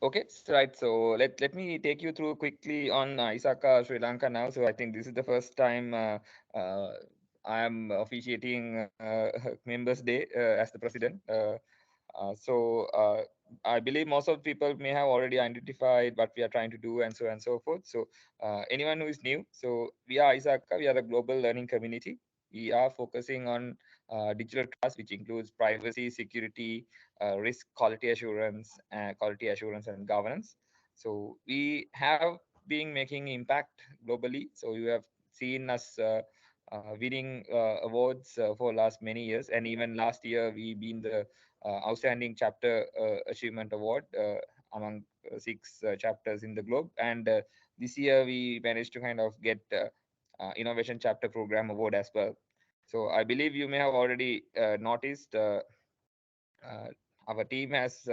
Okay, so right. So let me take you through quickly on Isaka Sri Lanka now. So I think this is the first time uh, I am officiating Members Day as the president. So I believe most of the people may have already identified what we are trying to do and so on and so forth. So anyone who is new, so we are Isaka. We are a global learning community. We are focusing on digital trust, which includes privacy, security, risk, quality assurance, and governance. So we have been making impact globally. So you have seen us winning awards for last many years, and even last year we been the outstanding chapter achievement award among six chapters in the globe. And this year we managed to kind of get innovation chapter program award as well. So I believe you may have already noticed uh, our team has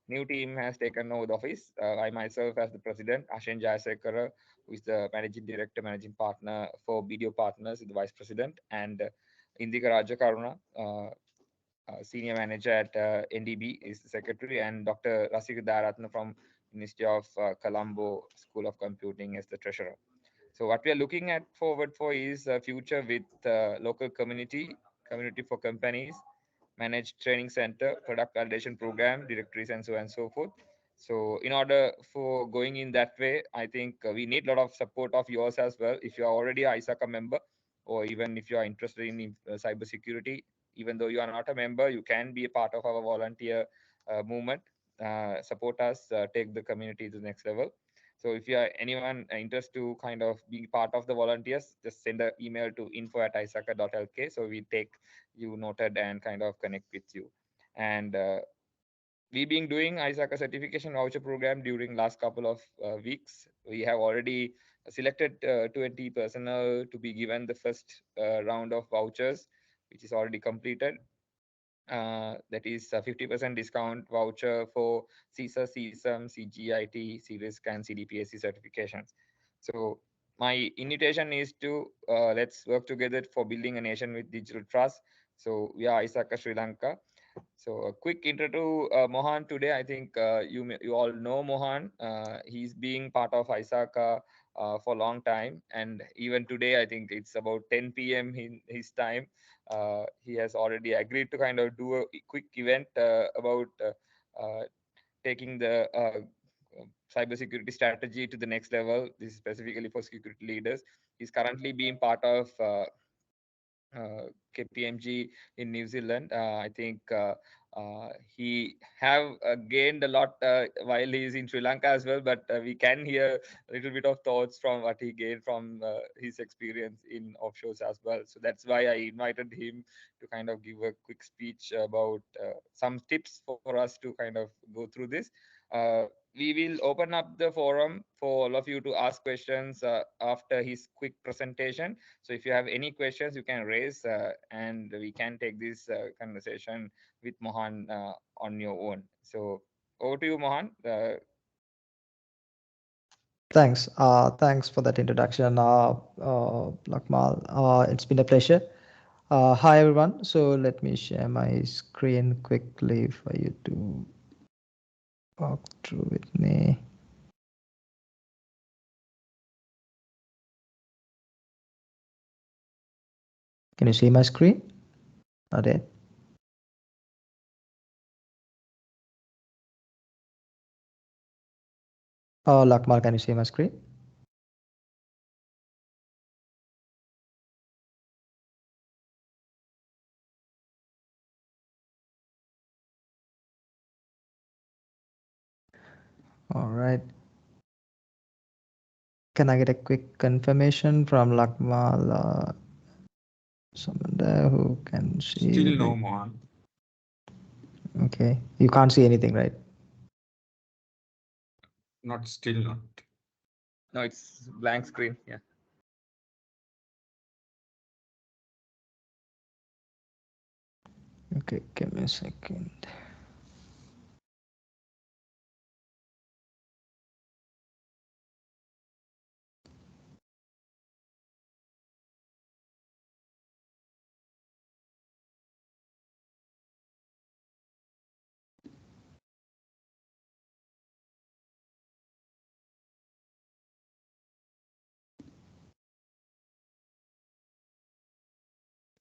new team has taken over the office. I myself as the president, Ashen Jayasekara, who is the managing director, managing partner for Video Partners, is the vice president, and Indika Rajakaruna, senior manager at NDB, is the secretary, and Dr. Rasika Daratna from Ministry of Colombo School of Computing is the treasurer. So what we are looking at forward for is a future with local community for companies, managed training center, product validation program, directories, and so on and so forth. So in order for going in that way, I think we need a lot of support of yours as well. If you are already a ISACA member, or even if you are interested in cybersecurity, even though you are not a member, you can be a part of our volunteer movement. Support us, take the community to the next level. So if you are anyone interested to kind of be part of the volunteers, just send an email to info@isaka.lk. So we take you noted and kind of connect with you. And we been doing ISACA certification voucher program during last couple of weeks. We have already selected 20 personnel to be given the first round of vouchers, which is already completed. That is a 50% discount voucher for CISA, CSAM, CGIT, CRISC, and CDPSC certifications. So my invitation is to let's work together for building a nation with digital trust. So we are Isaka Sri Lanka. So a quick intro to Mohan today. I think you all know Mohan. He's being part of ISACA for a long time, and even today, I think it's about 10 p.m. in his time. He has already agreed to kind of do a quick event about taking the cybersecurity strategy to the next level. This is specifically for security leaders. He's currently being part of KPMG in New Zealand. I think he have gained a lot while he is in Sri Lanka as well. But we can hear a little bit of thoughts from what he gained from his experience in offshores as well. So that's why I invited him to kind of give a quick speech about some tips for us to kind of go through this. Uh, we will open up the forum for all of you to ask questions after his quick presentation. So if you have any questions, you can raise, and we can take this conversation with Mohan on your own. So over to you, Mohan. Thanks for that introduction, Lakmal. It's been a pleasure. Hi everyone. So let me share my screen quickly for you to walk through with me. Can you see my screen? Not yet. Oh, Lakmal, can you see my screen? All right. Can I get a quick confirmation from Lakmal? Someone there who can see Still no the. more. Okay. You can't see anything, right? Not still not. No, it's blank screen. Yeah. Okay, give me a second.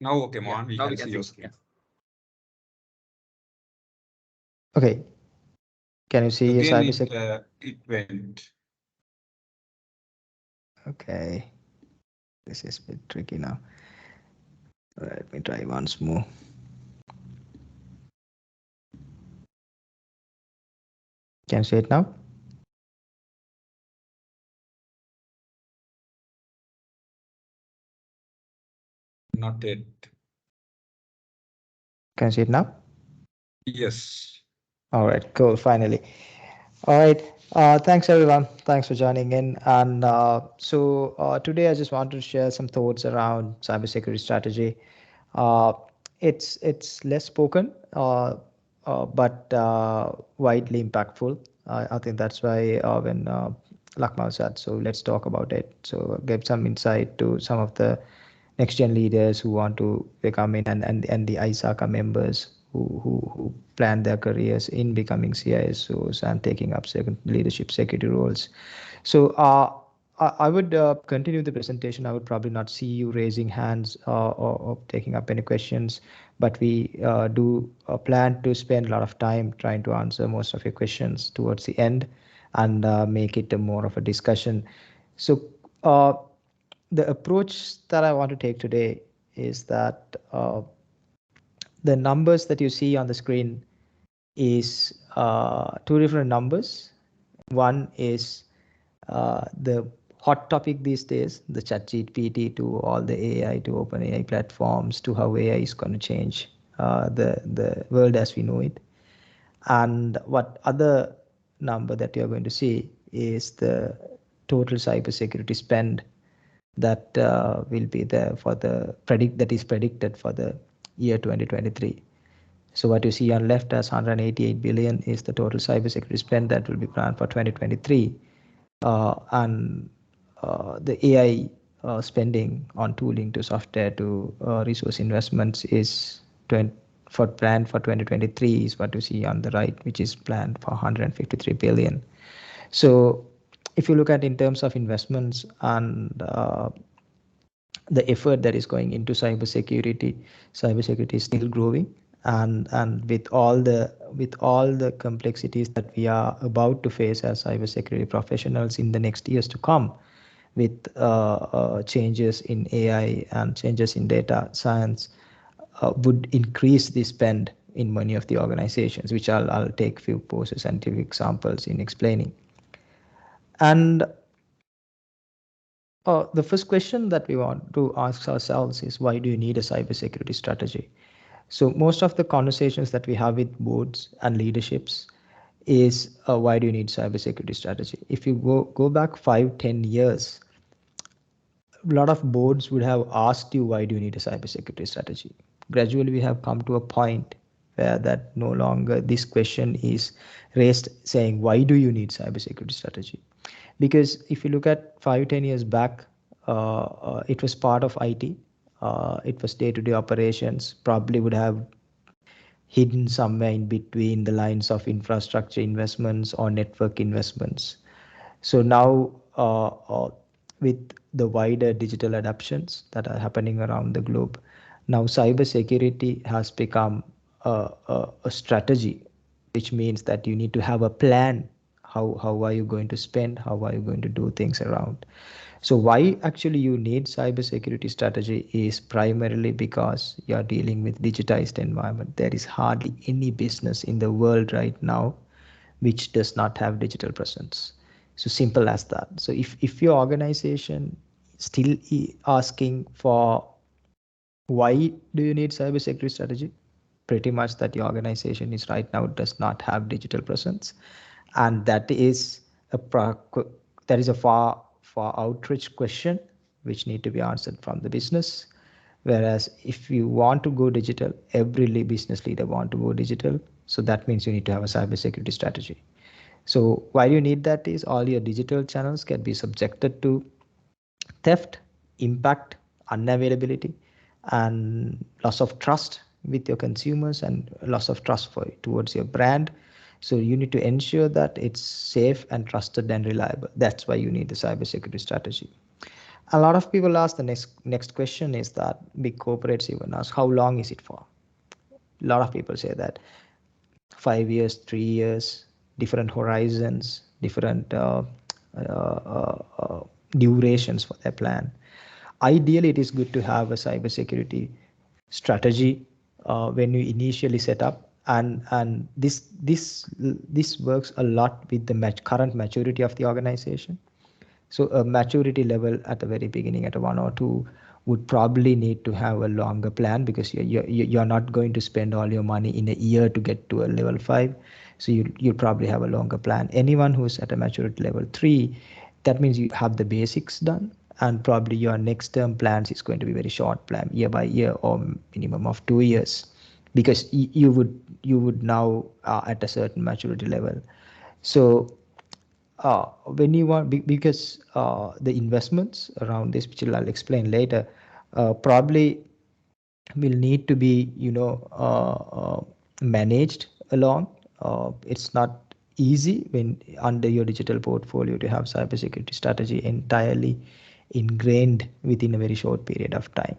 Now, okay, Yeah, Mohan, we now can we can see see. your Yeah. screen. Okay, can you see Again, cybersecurity? it went. Okay, this is a bit tricky now. Let me try once more. Can you see it now? Not yet. Can you see it now? Yes. All right, cool. Finally. All right. Thanks, everyone. Thanks for joining in. And today I just wanted to share some thoughts around cybersecurity strategy. Uh, it's less spoken, but widely impactful. I think that's why when Lakmal said, so let's talk about it. So give some insight to some of the next gen leaders who want to become in, and the ISACA members who plan their careers in becoming CISOs and taking up second leadership security roles. So I would continue the presentation. I would probably not see you raising hands or taking up any questions, but we do plan to spend a lot of time trying to answer most of your questions towards the end and make it a more of a discussion. So uh, the approach that I want to take today is that the numbers that you see on the screen is two different numbers. One is the hot topic these days, the ChatGPT to all the AI to open AI platforms to how AI is going to change the world as we know it. And what other number that you're going to see is the total cybersecurity spend that will be there for the predict that is predicted for the year 2023. So what you see on left as 188 billion is the total cybersecurity spend that will be planned for 2023, and the AI spending on tooling to software to resource investments is 20, for planned for 2023 is what you see on the right, which is planned for 153 billion. So if you look at in terms of investments and the effort that is going into cybersecurity, cybersecurity is still growing, and with all the complexities that we are about to face as cybersecurity professionals in the next years to come, with changes in AI and changes in data science, would increase the spend in many of the organizations, which I'll take few poses and give examples in explaining. And the first question that we want to ask ourselves is, why do you need a cybersecurity strategy? So most of the conversations that we have with boards and leaderships is, why do you need cybersecurity strategy? If you go back 5-10 years, a lot of boards would have asked you, why do you need a cybersecurity strategy? Gradually, we have come to a point where that no longer this question is raised, saying, why do you need cybersecurity strategy? Because if you look at 5-10 years back, it was part of IT. It was day-to-day operations. Probably would have hidden somewhere in between the lines of infrastructure investments or network investments. So now, with the wider digital adoptions that are happening around the globe, now cybersecurity has become a strategy, which means that you need to have a plan. How are you going to spend? How are you going to do things around? So why actually you need cybersecurity strategy is primarily because you're dealing with digitized environment. There is hardly any business in the world right now which does not have digital presence. So simple as that. So if your organization still asking for, why do you need cybersecurity strategy? Pretty much that your organization is right now does not have digital presence, and that is that is a far outreach question which need to be answered from the business. Whereas if you want to go digital, every business leader want to go digital, so that means you need to have a cybersecurity strategy. So why you need that is, all your digital channels can be subjected to theft, impact, unavailability, and loss of trust with your consumers and loss of trust towards your brand. So you need to ensure that it's safe and trusted and reliable. That's why you need the cybersecurity strategy. A lot of people ask the next question is that big corporates even ask, how long is it for? A lot of people say that 5 years, 3 years, different horizons, different durations for their plan. Ideally, it is good to have a cybersecurity strategy when you initially set up, and this works a lot with the current maturity of the organization. So a maturity level at the very beginning at a 1 or 2 would probably need to have a longer plan, because you're not going to spend all your money in a year to get to a level 5. So you probably have a longer plan. Anyone who's at a maturity level 3, that means you have the basics done, and probably your next term plans is going to be very short plan, year by year or minimum of 2 years, because you would now at a certain maturity level. So when you want, because the investments around this, which I'll explain later, probably will need to be managed along. It's not easy when under your digital portfolio to have cybersecurity strategy entirely ingrained within a very short period of time.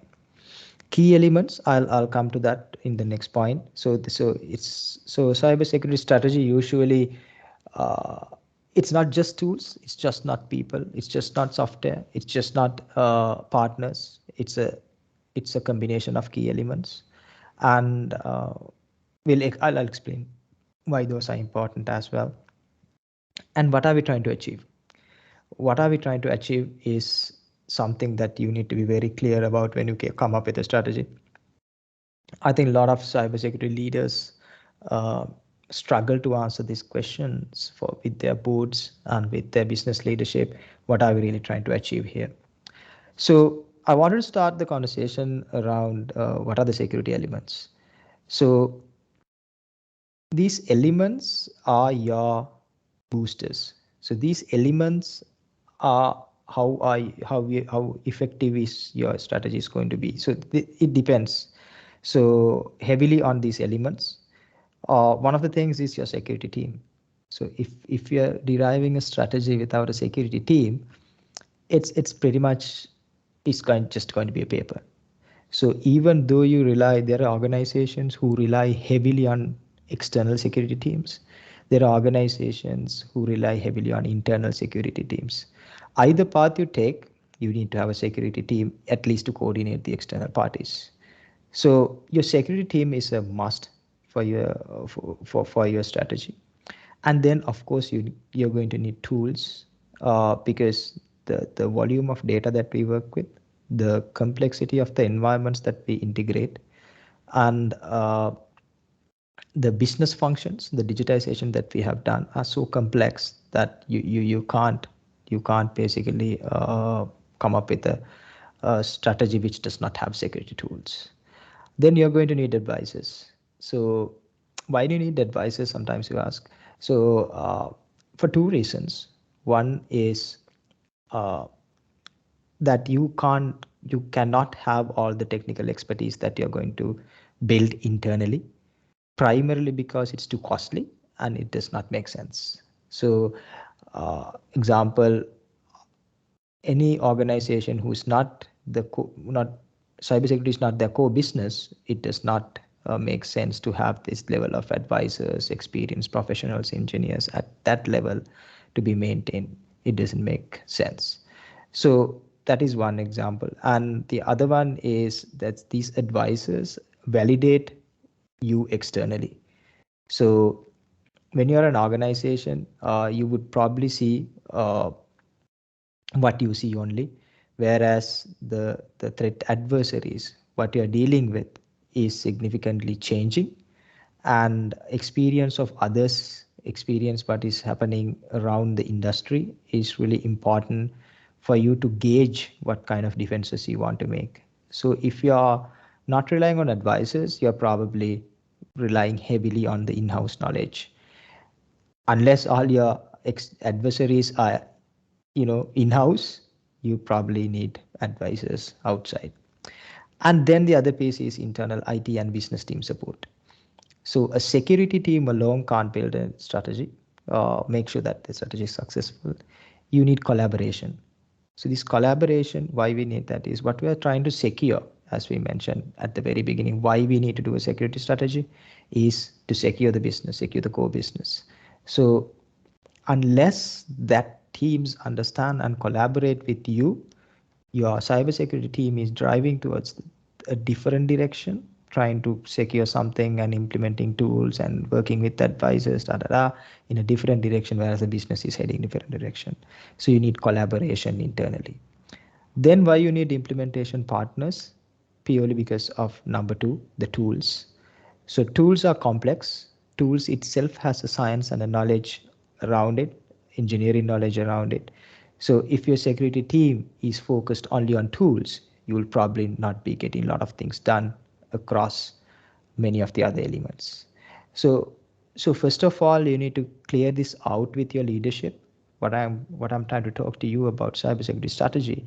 Key elements, I'll come to that in the next point. So cybersecurity strategy usually, uh, it's not just tools, it's just not people, it's just not software, it's just not partners. It's a combination of key elements, and I'll explain why those are important as well. And what are we trying to achieve? What are we trying to achieve is something that you need to be very clear about when you come up with a strategy. I think a lot of cybersecurity leaders uh, struggle to answer these questions for with their boards and with their business leadership. What are we really trying to achieve here? So I wanted to start the conversation around what are the security elements. So these elements are your boosters. So these elements are how effective is your strategy is going to be. So it depends. So heavily on these elements. One of the things is your security team. So if you're deriving a strategy without a security team, it's pretty much just going to be a paper. So even though there are organizations who rely heavily on external security teams, there are organizations who rely heavily on internal security teams. Either path you take, you need to have a security team at least to coordinate the external parties. So your security team is a must for your strategy. And then of course you're going to need tools, because the volume of data that we work with, the complexity of the environments that we integrate, and the business functions, the digitization that we have done are so complex that you can't basically come up with a strategy which does not have security tools. Then you're going to need advisors. So why do you need advisors, sometimes you ask? So for two reasons. One is uh, that you cannot have all the technical expertise that you're going to build internally, primarily because it's too costly and it does not make sense. So example, any organization who's not not cybersecurity is not their core business, it does not make sense to have this level of advisors, experienced professionals, engineers at that level to be maintained. It doesn't make sense. So that is one example. And the other one is that these advisors validate you externally. So when you're an organization, you would probably see what you see only, whereas the threat adversaries, what you're dealing with, is significantly changing, and experience of others, experience what is happening around the industry is really important for you to gauge what kind of defenses you want to make. So if you're not relying on advisors, you're probably relying heavily on the in-house knowledge. Unless all your adversaries are in-house, you probably need advisors outside. And then the other piece is internal IT and business team support. So a security team alone can't build a strategy, make sure that the strategy is successful. You need collaboration. So this collaboration, why we need that is what we are trying to secure, as we mentioned at the very beginning, why we need to do a security strategy is to secure the business, secure the core business. So unless that teams understand and collaborate with you, your cybersecurity team is driving towards a different direction, trying to secure something and implementing tools and working with advisors, in a different direction, whereas the business is heading different direction. So you need collaboration internally. Then why you need implementation partners? Purely because of number two, the tools. So tools are complex. Tools itself has a science and a knowledge around it, engineering knowledge around it. So if your security team is focused only on tools, you will probably not be getting a lot of things done across many of the other elements. So so first of all, you need to clear this out with your leadership. What I'm trying to talk to you about cybersecurity strategy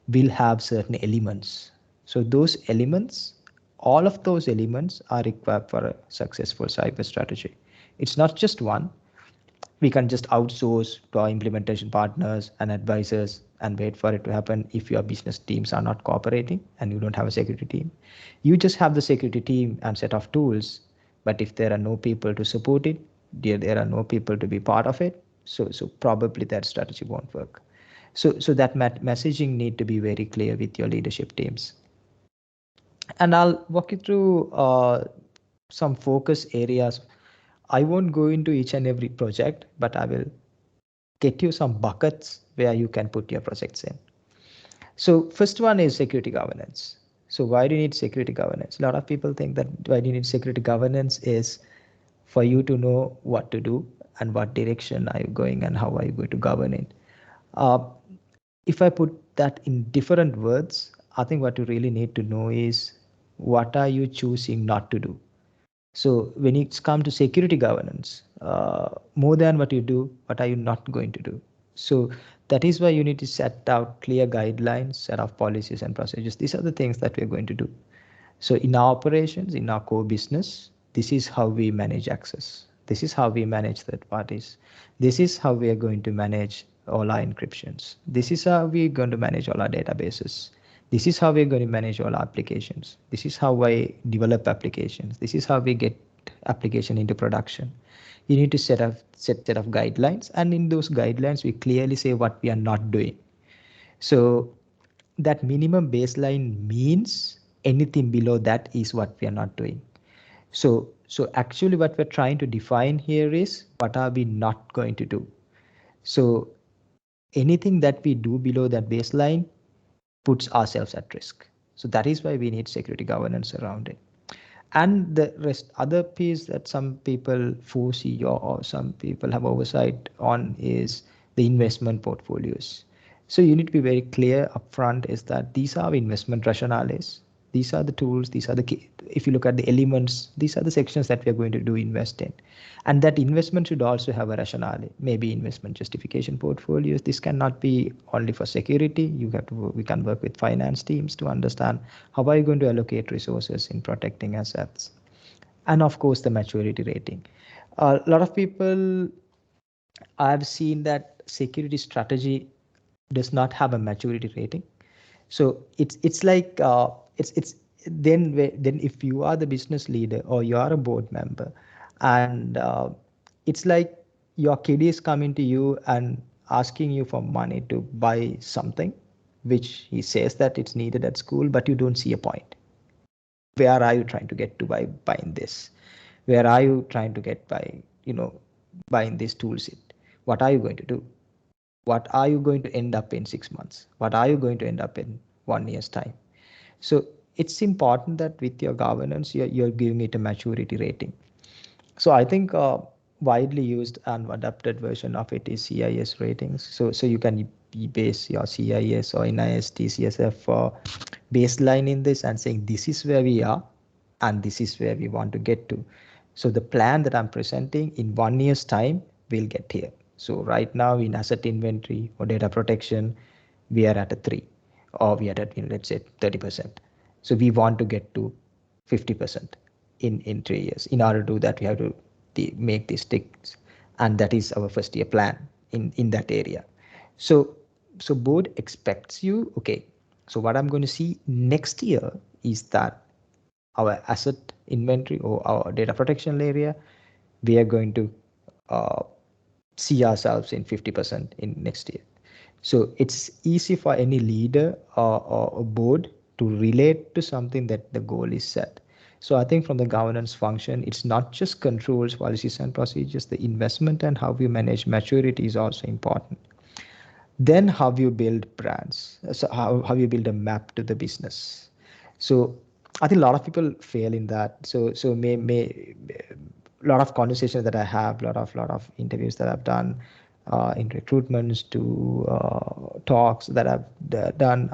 will have certain elements. So those elements, all of those elements are required for a successful cyber strategy. It's not just one. We can just outsource to our implementation partners and advisors and wait for it to happen if your business teams are not cooperating and you don't have a security team. You just have the security team and set of tools, but if there are no people to support it, there are no people to be part of it, so probably that strategy won't work. So that messaging need to be very clear with your leadership teams. And I'll walk you through some focus areas. I won't go into each and every project, but I will get you some buckets where you can put your projects in. So first one is security governance. So why do you need security governance? A lot of people think that why do you need security governance is for you to know what to do and what direction are you going and how are you going to govern it. Uh, if I put that in different words, I think what you really need to know is what are you choosing not to do. So when it's come to security governance, more than what you do, what are you not going to do? So that is why you need to set out clear guidelines, set of policies and procedures. These are the things that we're going to do. So in our operations, in our core business, this is how we manage access. This is how we manage third parties. This is how we are going to manage all our encryptions. This is how we're going to manage all our databases. This is how we're going to manage all our applications. This is how I develop applications. This is how we get application into production. You need to set of guidelines, and in those guidelines, we clearly say what we are not doing. So that minimum baseline means anything below that is what we are not doing. So actually what we're trying to define here is what are we not going to do. So anything that we do below that baseline puts ourselves at risk. So that is why we need security governance around it. And the rest other piece that some people foresee or some people have oversight on is the investment portfolios. So you need to be very clear upfront is that these are investment rationales. These are the tools, these are the key, if you look at the elements, these are the sections that we are going to do invest in. And that investment should also have a rationale, maybe investment justification portfolios. This cannot be only for security. We can work with finance teams to understand how are you going to allocate resources in protecting assets. And of course, the maturity rating. A lot of people, I've seen that security strategy does not have a maturity rating. So it's like it's then if you are the business leader or you are a board member, and it's like your kid is coming to you and asking you for money to buy something, which he says that it's needed at school, but you don't see a point. Where are you trying to get to by buying this? Where are you trying to get by buying this tool set? What are you going to do? What are you going to end up in 6 months? What are you going to end up in 1 year's time? So it's important that with your governance, you're giving it a maturity rating. So I think widely used and adapted version of it is CIS ratings. So you can base your CIS or NIST, CSF baseline in this and saying this is where we are and this is where we want to get to. So the plan that I'm presenting in 1 year's time will get here. So right now in asset inventory or data protection, we are at a 3 or we are at let's say 30%. So we want to get to 50% in 3 years. In order to do that, we have to make these ticks, and that is our first year plan in that area. So so board expects you, okay, so what I'm going to see next year is that our asset inventory or our data protection area, we are going to uh, see ourselves in 50% in next year. So it's easy for any leader or a board to relate to something that the goal is set. So I think from the governance function, it's not just controls, policies and procedures, the investment and how we manage maturity is also important. Then how you build brands, so how you build a map to the business. So I think a lot of people fail in that. So may a lot of conversations that I have, lot of interviews that I've done in recruitments to talks that I've done.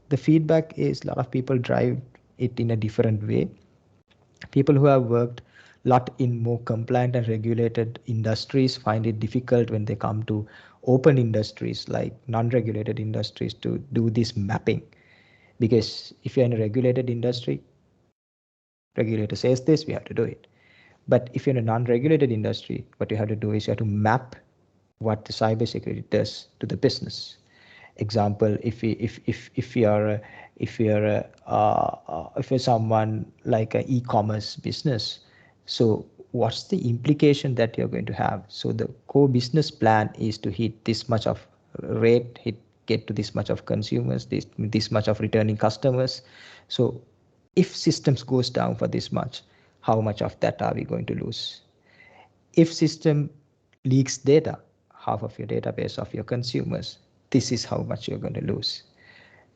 The feedback is a lot of people drive it in a different way. People who have worked a lot in more compliant and regulated industries find it difficult when they come to open industries like non-regulated industries to do this mapping. Because if you're in a regulated industry, regulator says this, we have to do it. But if you're in a non-regulated industry, what you have to do is you have to map what the cybersecurity does to the business. Example, if you're if you're someone like an e-commerce business, so what's the implication that you're going to have? So the core business plan is to hit this much of rate, get to this much of consumers, this much of returning customers. So if systems goes down for this much, how much of that are we going to lose? If system leaks data, half of your database of your consumers, this is how much you're going to lose.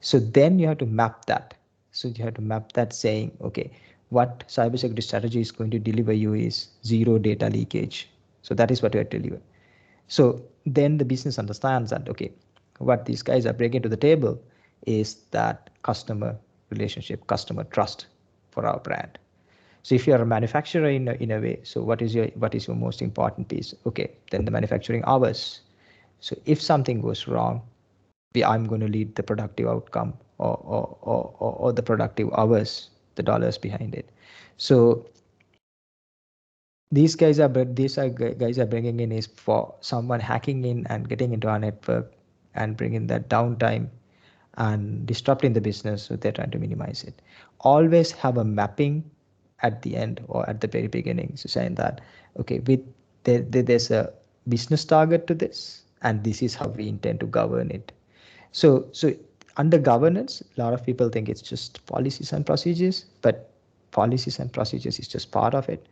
So then you have to map that. So you have to map that saying, okay, what cybersecurity strategy is going to deliver you is zero data leakage. So that is what you have to deliver. So then the business understands that, okay, what these guys are bringing to the table is that customer relationship, customer trust for our brand. So if you're a manufacturer in a way, so what is your most important piece? Okay, then the manufacturing hours. So if something goes wrong, I'm going to lead the productive outcome or the productive hours, the dollars behind it. So these guys are bringing in is for someone hacking in and getting into our network and bringing that downtime and disrupting the business. So they're trying to minimize it. Always have a mapping at the end or at the very beginning, so saying that, okay, there's a business target to this, and this is how we intend to govern it. So under governance, a lot of people think it's just policies and procedures, but policies and procedures is just part of it.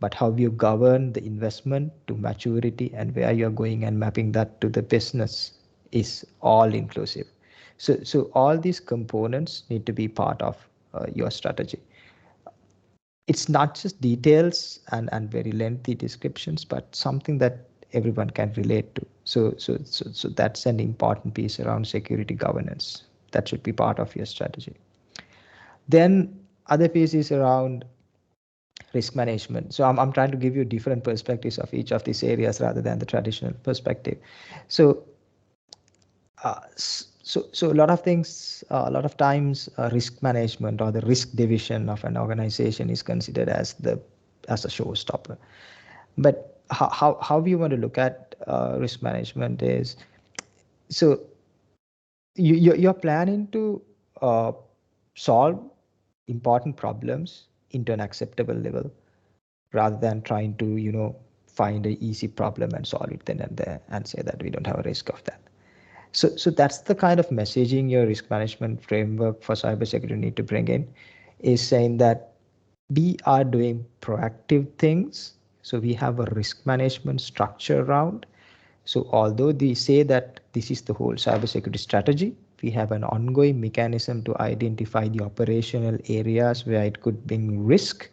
But how you govern the investment to maturity and where you're going and mapping that to the business is all inclusive. So all these components need to be part of your strategy. It's not just details and very lengthy descriptions, but something that everyone can relate to. So that's an important piece around security governance that should be part of your strategy. Then other piece is around risk management. So I'm trying to give you different perspectives of each of these areas rather than the traditional perspective. So so a lot of things, a lot of times, risk management or the risk division of an organization is considered as a showstopper. But how we want to look at risk management is, so you're planning to uh, solve important problems into an acceptable level rather than trying to find an easy problem and solve it then and there and say that we don't have a risk of that. So that's the kind of messaging your risk management framework for cybersecurity need to bring in, is saying that we are doing proactive things. So we have a risk management structure around. So although they say that this is the whole cybersecurity strategy, we have an ongoing mechanism to identify the operational areas where it could bring risk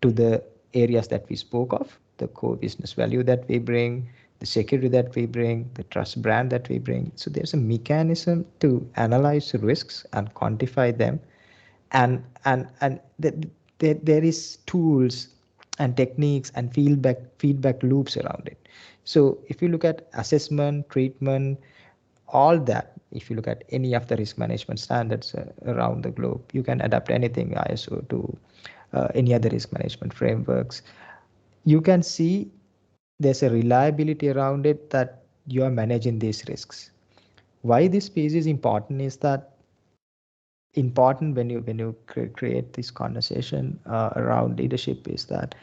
to the areas that we spoke of, the core business value that we bring, the security that we bring, the trust brand that we bring. So there's a mechanism to analyze risks and quantify them, and there is tools and techniques and feedback loops around it. So if you look at assessment, treatment, all that, if you look at any of the risk management standards around the globe, you can adapt anything, ISO to any other risk management frameworks. You can see there's a reliability around it that you are managing these risks. Why this piece is important is that important when you create this conversation around leadership is that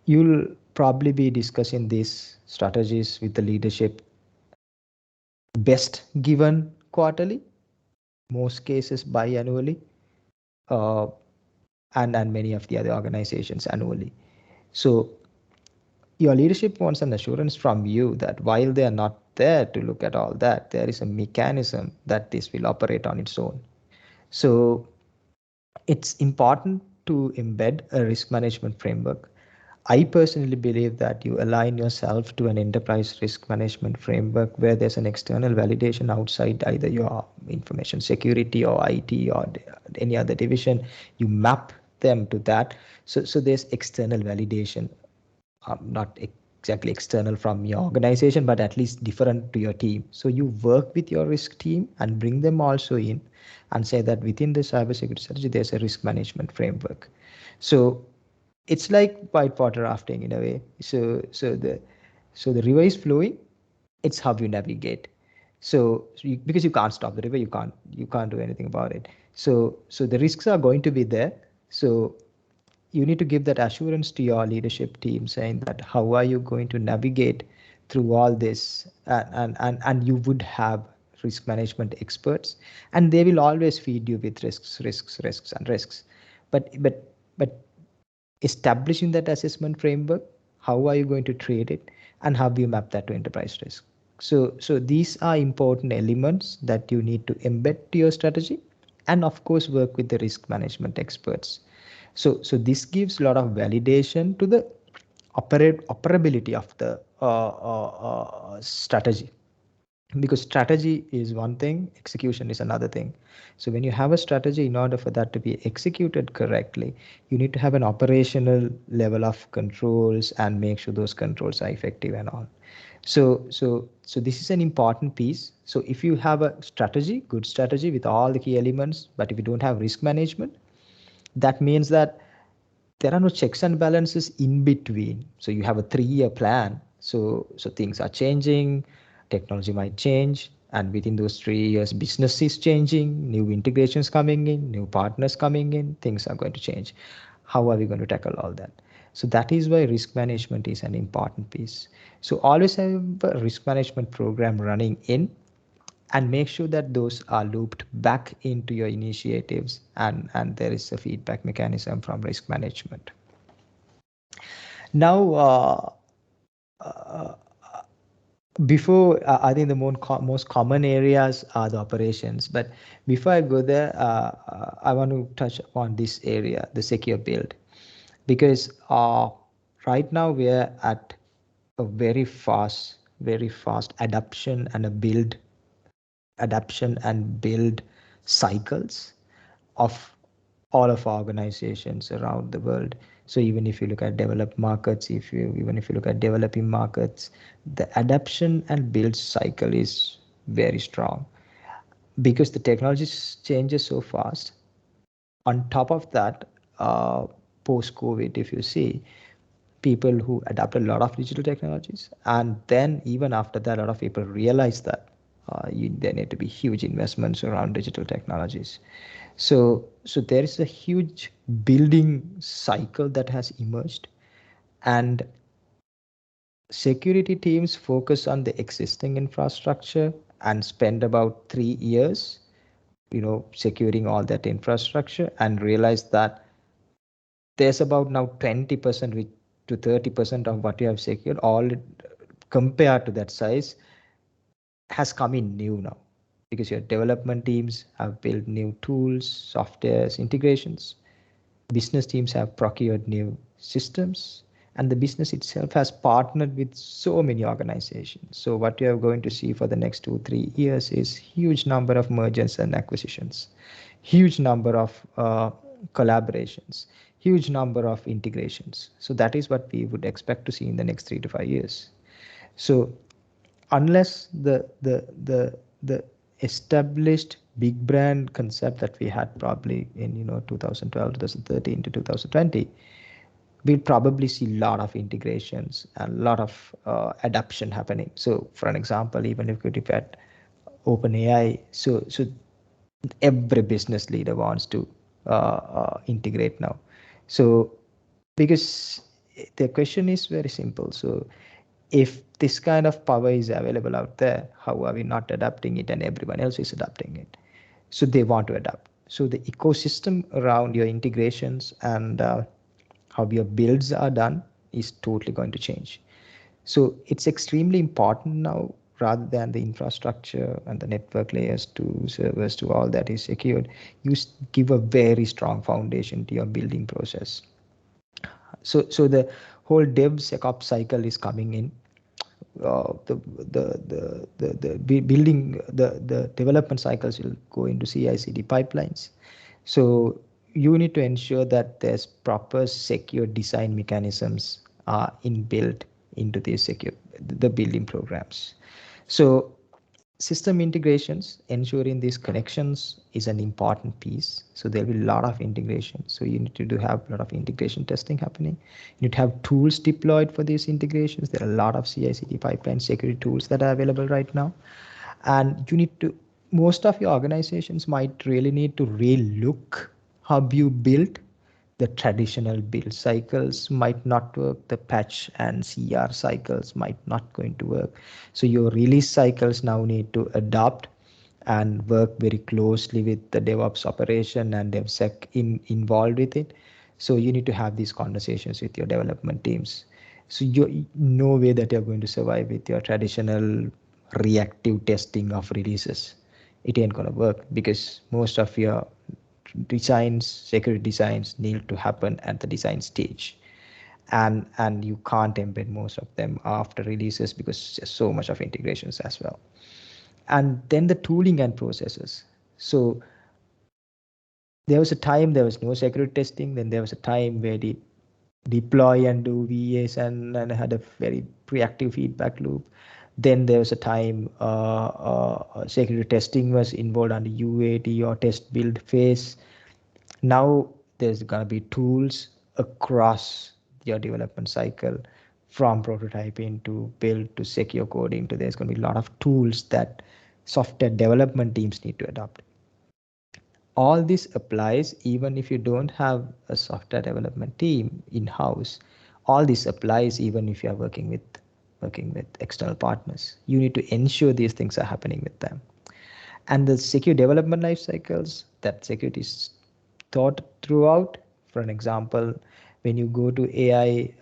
you'll probably be discussing these strategies with the leadership best given quarterly, most cases biannually, uh, and many of the other organizations annually. So your leadership wants an assurance from you that while they are not there to look at all that, there is a mechanism that this will operate on its own. So it's important to embed a risk management framework. I personally believe that you align yourself to an enterprise risk management framework where there's an external validation outside either your information security or IT or any other division. You map them to that. So there's external validation, not exactly external from your organization, but at least different to your team. So you work with your risk team and bring them also in and say that within the cybersecurity strategy, there's a risk management framework. So it's like whitewater rafting in a way. So the river is flowing. It's how you navigate. Because you can't stop the river, you can't do anything about it. So the risks are going to be there. So you need to give that assurance to your leadership team saying that how are you going to navigate through all this, and you would have risk management experts, and they will always feed you with risks, but establishing that assessment framework, how are you going to treat it, and how do you map that to enterprise risk. So these are important elements that you need to embed to your strategy, and of course work with the risk management experts. So this gives a lot of validation to the operability of the strategy, because strategy is one thing, execution is another thing. So when you have a strategy, in order for that to be executed correctly, you need to have an operational level of controls and make sure those controls are effective and all. So this is an important piece. So if you have a strategy, good strategy with all the key elements, but if you don't have risk management, that means that there are no checks and balances in between. So you have a 3-year plan. So things are changing, technology might change, and within those 3 years, business is changing, new integrations coming in, new partners coming in, things are going to change. How are we going to tackle all that? So that is why risk management is an important piece. So always have a risk management program running in, and make sure that those are looped back into your initiatives, and there is a feedback mechanism from risk management. Now, before I think the most common areas are the operations, but before I go there, I want to touch upon this area, the secure build, because right now we are at a very fast adaption and build cycles of all of our organizations around the world. So even if you look at developed markets, even if you look at developing markets, the adaption and build cycle is very strong because the technology changes so fast. On top of that, post COVID, if you see, people who adopt a lot of digital technologies, and then even after that, a lot of people realize that there need to be huge investments around digital technologies. So there is a huge building cycle that has emerged, and security teams focus on the existing infrastructure and spend about 3 years, securing all that infrastructure, and realize that there's about now 20% to 30% of what you have secured, all compared to that size, has come in new now, because your development teams have built new tools, softwares, integrations. Business teams have procured new systems, and the business itself has partnered with so many organizations. So what you are going to see for the next 2 3 years is huge number of mergers and acquisitions, huge number of collaborations, huge number of integrations. So that is what we would expect to see in the next 3 to 5 years. So unless the established big brand concept that we had probably in 2012, 2013 to 2020, we'll probably see a lot of integrations and a lot of adoption happening. So for an example, even if you look at OpenAI. So every business leader wants to integrate now. So because the question is very simple. So if this kind of power is available out there, how are we not adapting it and everyone else is adapting it? So they want to adapt. So the ecosystem around your integrations and how your builds are done is totally going to change. So it's extremely important now, rather than the infrastructure and the network layers to servers to all that is secured, you give a very strong foundation to your building process. So the whole DevSecOps cycle is coming in. The building the development cycles will go into CI/CD pipelines. So you need to ensure that there's proper secure design mechanisms are inbuilt into these secure the building programs. So system integrations, ensuring these connections is an important piece. So there'll be a lot of integration. So you need to have a lot of integration testing happening. You need to have tools deployed for these integrations. There are a lot of CI/CD pipeline security tools that are available right now. And you need to, most of your organizations might really need to relook how you build. The traditional build cycles might not work. The patch and CR cycles might not going to work. So your release cycles now need to adapt and work very closely with the DevOps operation and DevSec involved with it. So you need to have these conversations with your development teams. So you no way that you're going to survive with your traditional reactive testing of releases. It ain't gonna work because most of your designs, security designs need to happen at the design stage. And you can't embed most of them after releases because there's so much of integrations as well. And then the tooling and processes. So there was a time there was no security testing. Then there was a time where the deploy and do VAs and had a very reactive feedback loop. Then there was a time security testing was involved under UAT or test build phase. Now there's going to be tools across your development cycle, from prototyping to build to secure coding to, there's going to be a lot of tools that software development teams need to adopt. All this applies even if you don't have a software development team in-house. All this applies even if you are working with external partners. You need to ensure these things are happening with them. And the secure development life cycles, that security is thought throughout. For an example, when you go to AI,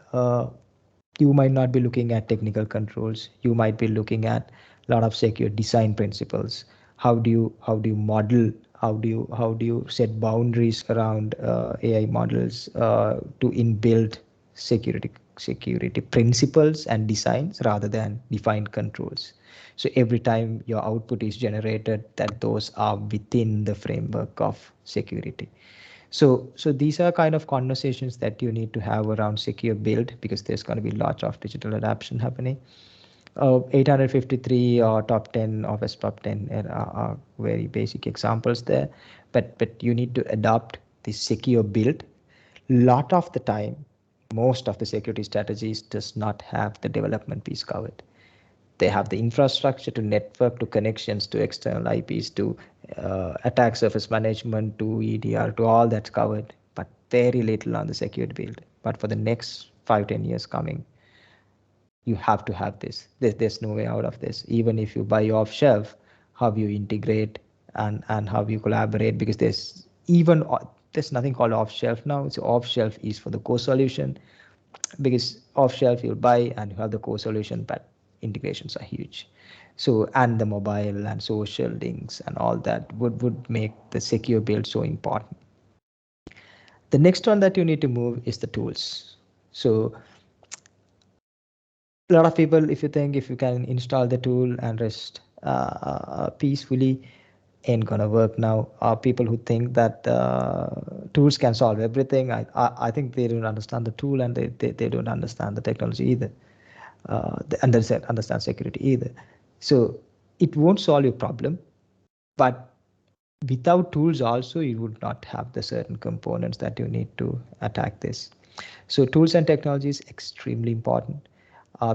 you might not be looking at technical controls. You might be looking at a lot of secure design principles. How do you model? How do you set boundaries around AI models to inbuild security principles and designs rather than defined controls. So every time your output is generated, that those are within the framework of security. So these are kind of conversations that you need to have around secure build, because there's going to be lots of digital adoption happening. 853 or top 10 office top 10 are very basic examples there, but you need to adopt the secure build. Lot of the time, most of the security strategies does not have the development piece covered. They have the infrastructure to network, to connections, to external IPs, to attack surface management, to EDR, to all that's covered, but very little on the secured build. But for the next 5-10 years coming, you have to have this. There's no way out of this. Even if you buy off shelf, how you integrate and how you collaborate, because there's nothing called off shelf now. It's off shelf is for the core solution, because off shelf you'll buy and you have the core solution, but integrations are huge. So, and the mobile and social links and all that would make the secure build so important. The next one that you need to move is the tools. So a lot of people, if you think if you can install the tool and rest peacefully, ain't gonna work now. People who think that tools can solve everything, I think they don't understand the tool, and they don't understand the technology either. They understand security either. So it won't solve your problem, but without tools also you would not have the certain components that you need to attack this. So tools and technology is extremely important,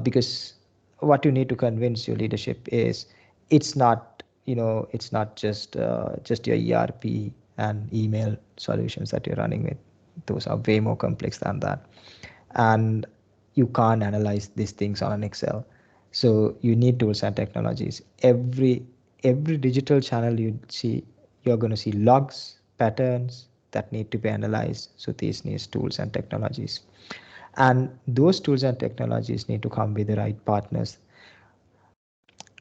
because what you need to convince your leadership is, it's not it's not just your ERP and email solutions that you're running with. Those are way more complex than that, and you can't analyze these things on an Excel. So you need tools and technologies. Every digital channel you see, you're going to see logs, patterns that need to be analyzed. So these needs tools and technologies, and those tools and technologies need to come with the right partners.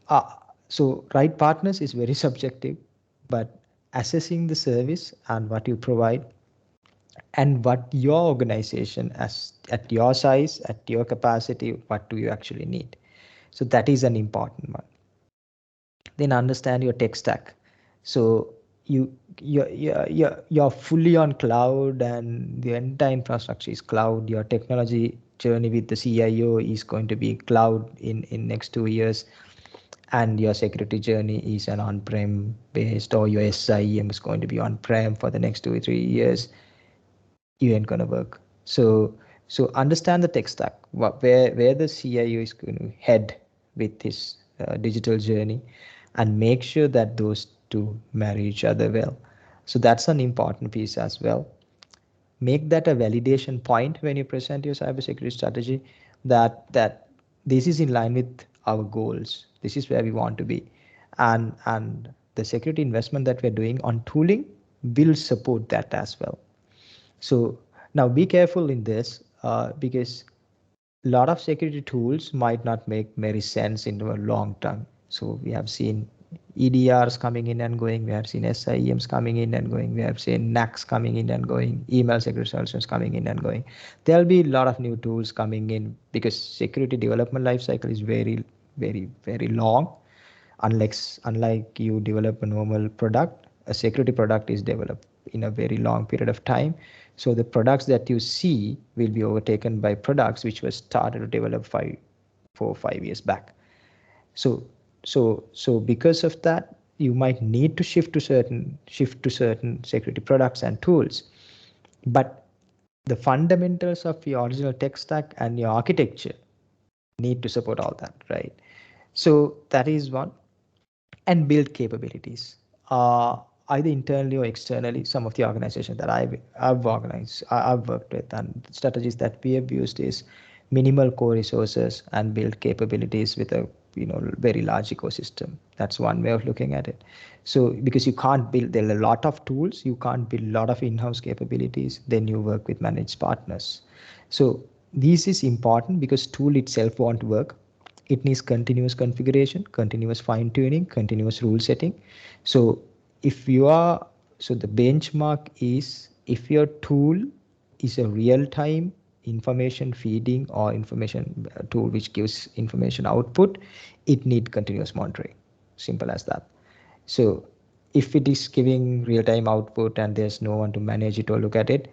uh, so right partners is very subjective, but assessing the service and what you provide and what your organization, as at your size, at your capacity, what do you actually need. So that is an important one. Then understand your tech stack. So you're fully on cloud, and the entire infrastructure is cloud. Your technology journey with the CIO is going to be cloud in next 2 years, and your security journey is an on-prem based, or your SIEM is going to be on-prem for the next 2 or 3 years, you ain't gonna work. So understand the tech stack, where the CIO is going to head with his digital journey, and make sure that those two marry each other well. So that's an important piece as well. Make that a validation point when you present your cybersecurity strategy, that this is in line with our goals. This is where we want to be, and the security investment that we're doing on tooling will support that as well. So now be careful in this, because a lot of security tools might not make very sense in the long term. So we have seen EDRs coming in and going. We have seen SIEMs coming in and going. We have seen NACs coming in and going. Email security solutions coming in and going. There'll be a lot of new tools coming in because security development life cycle is very, very, very long. Unlike you develop a normal product, a security product is developed in a very long period of time. So the products that you see will be overtaken by products which were started to develop 4 or 5 years back. So because of that, you might need to shift to certain security products and tools, but the fundamentals of your original tech stack and your architecture need to support all that, right? So that is one. And build capabilities, either internally or externally. Some of the organizations that I've worked with, and strategies that we have used is minimal core resources and build capabilities with a very large ecosystem. That's one way of looking at it. So because you can't build, there are a lot of tools, you can't build a lot of in-house capabilities, then you work with managed partners. So this is important because tool itself won't work. It needs continuous configuration, continuous fine tuning, continuous rule setting. So if you are, so the benchmark is, if your tool is a real time information feeding or information tool which gives information output, it need continuous monitoring. Simple as that. So if it is giving real time output and there's no one to manage it or look at it,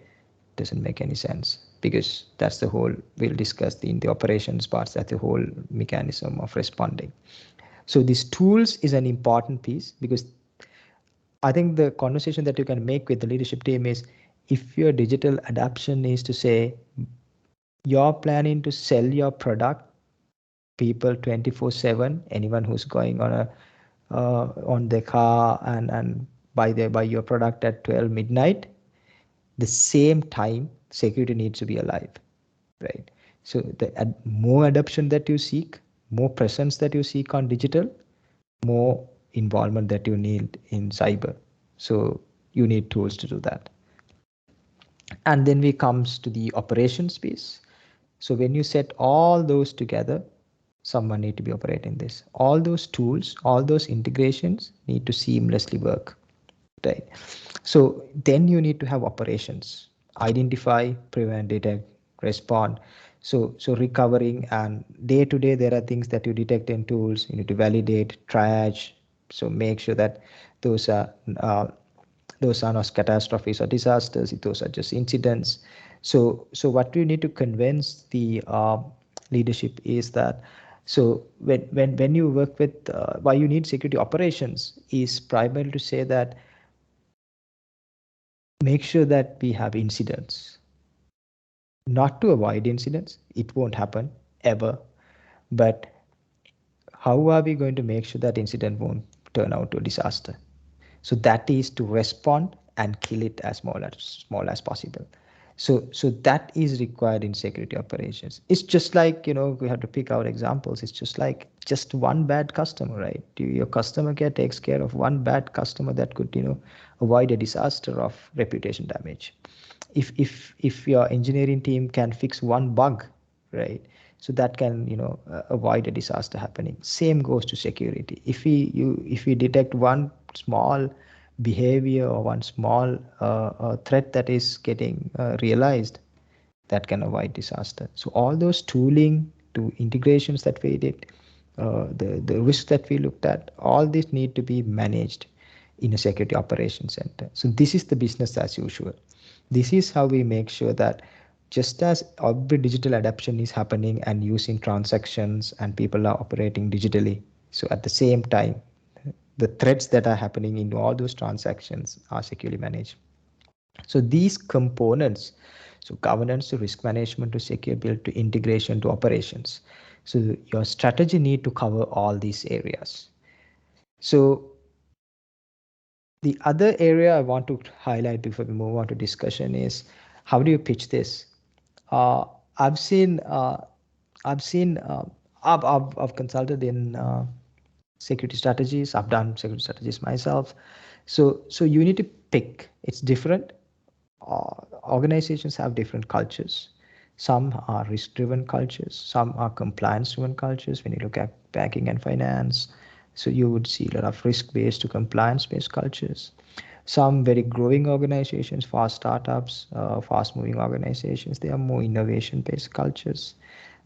doesn't make any sense, because that's the whole, we'll discuss in the operations parts, that's the whole mechanism of responding. So these tools is an important piece, because I think the conversation that you can make with the leadership team is, if your digital adoption is to say you're planning to sell your product people 24/7, anyone who's going on their car and buy your product at 12 midnight, the same time security needs to be alive, right? So the more adoption that you seek, more presence that you seek on digital, more involvement that you need in cyber. So you need tools to do that. And then we comes to the operations piece. So when you set all those together, someone need to be operating this. All those tools, all those integrations need to seamlessly work, right? So then you need to have operations: identify, prevent, detect, respond. So recovering, and day to day there are things that you detect in tools. You need to validate, triage. So make sure that those are uh, those are not catastrophes or disasters. Those are just incidents. So what we need to convince the leadership is that, so when you work with why you need security operations is primarily to say that, make sure that we have incidents, not to avoid incidents. It won't happen ever, but how are we going to make sure that incident won't turn out to a disaster. So that is to respond and kill it as small as possible. So that is required in security operations. It's just like, we have to pick out examples. It's just like just one bad customer, right? Your customer care takes care of one bad customer that could, avoid a disaster of reputation damage. If your engineering team can fix one bug, right, so that can, avoid a disaster happening. Same goes to security. If we detect one small behavior or one small threat that is getting realized, that can avoid disaster. So all those tooling to integrations that we did, the risk that we looked at, all these need to be managed in a security operations center. So this is the business as usual. This is how we make sure that just as every digital adoption is happening and using transactions and people are operating digitally, so at the same time, the threats that are happening in all those transactions are securely managed. So these components, so governance to risk management to secure build to integration to operations. So your strategy need to cover all these areas. So the other area I want to highlight before we move on to discussion is how do you pitch this? Uh, I've seen I've seen I've consulted in security strategies. I've done security strategies myself. So you need to pick. It's different. Organizations have different cultures. Some are risk-driven cultures. Some are compliance-driven cultures. When you look at banking and finance, so you would see a lot of risk-based to compliance-based cultures. Some very growing organizations, fast startups, fast-moving organizations, they are more innovation-based cultures.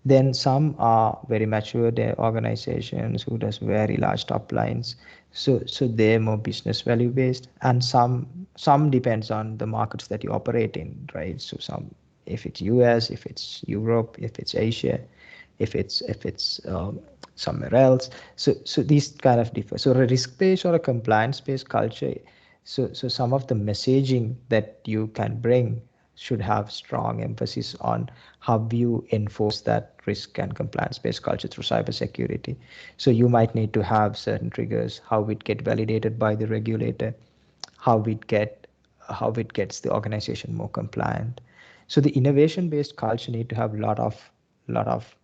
Then some are very mature organizations who does very large top lines. So they're more business value based, and some depends on the markets that you operate in, right? So some, if it's US, if it's Europe, if it's Asia, if it's somewhere else. So these kind of differ. So a risk based or a compliance based culture. So some of the messaging that you can bring should have strong emphasis on how you enforce that risk and compliance based culture through cybersecurity. So you might need to have certain triggers, how it get validated by the regulator, how it get how it gets the organization more compliant. So the innovation based culture need to have a lot of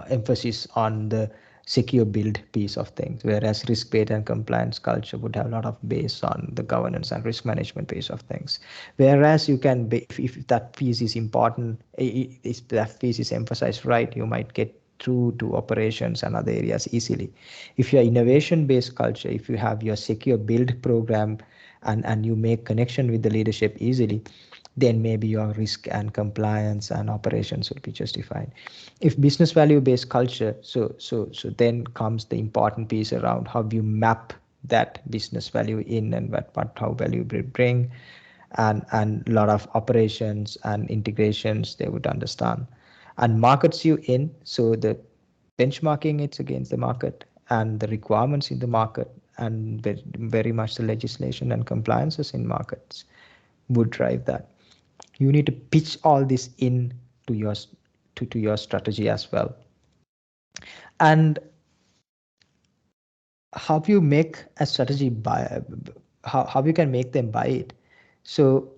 emphasis on the secure build piece of things, whereas risk-based and compliance culture would have a lot of base on the governance and risk management piece of things. Whereas you can, if that piece is important, if that piece is emphasized right, you might get through to operations and other areas easily. If you're innovation-based culture, if you have your secure build program and you make connection with the leadership easily, then maybe your risk and compliance and operations will be justified. If business value based culture, so then comes the important piece around how you map that business value in and what how value will bring, and a lot of operations and integrations they would understand, and markets you in, so the benchmarking it's against the market and the requirements in the market, and very much the legislation and compliances in markets would drive that. You need to pitch all this in to your to your strategy as well. And how you make a strategy by how you can make them buy it. So